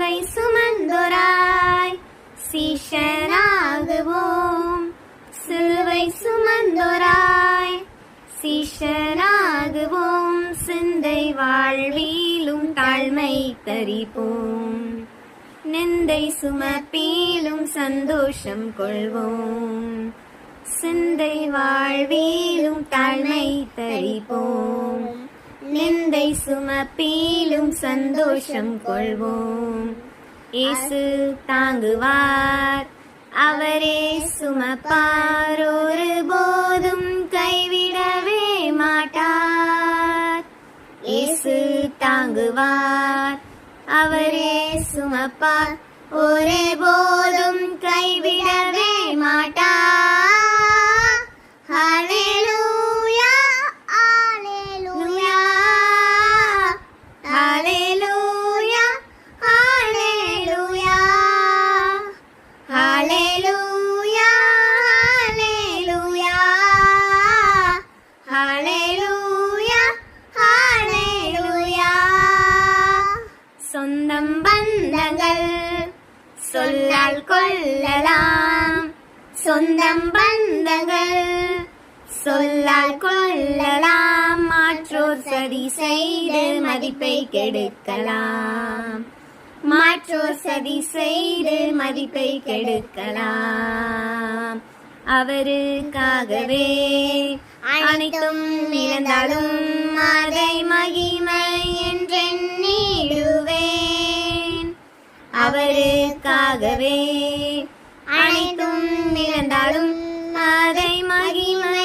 சிலுவை சுமந்தோராய் சீஷனாகுவோம். சிலுவை சுமந்தோராய் சீஷனாகுவோம். சிந்தை வாழ்விலும் தாழ்மை தரிப்போம். நிந்தை சுமப்பிலும் சந்தோஷம் கொள்வோம். சிந்தை வாழ்விலும் தாழ்மை தரிப்போம். நிந்தை சுமப்பிலும் சந்தோஷம் கொள்வோம். இயேசு தாங்குவார், அவரே சுமப்பார், ஒருபோதும் கைவிடவே மாட்டார். இயேசு தாங்குவார், அவரே சுமப்பார், ஒருபோதும் கைவிடவே மாட்டார். ஹல்லேலூயா, ஹல்லேலூயா, ஹல்லேலூயா, ஹல்லேலூயா, ஹல்லேலூயா, ஹல்லேலூயா, ஹல்லேலூயா, ஹல்லேலூயா. சொந்தம் பந்தங்கள் சொல்லால் கொள்ளலாம். சொந்தம் பந்தங்கள் சொல்லால் கொள்ளலாம். மாற்றோர் சதி செய்து மதிப்பை கெடுக்கலாம். மாற்றோர் சதி செய்து மதிப்பை கெடுக்கலாம். அவருக்காகவே அனைத்தும் இழந்தாலும் அதை மகிமை என்றெண்ணிடுவேன். அவருக்காகவே அனைத்தும் இழந்தாலும் அதை மகிமை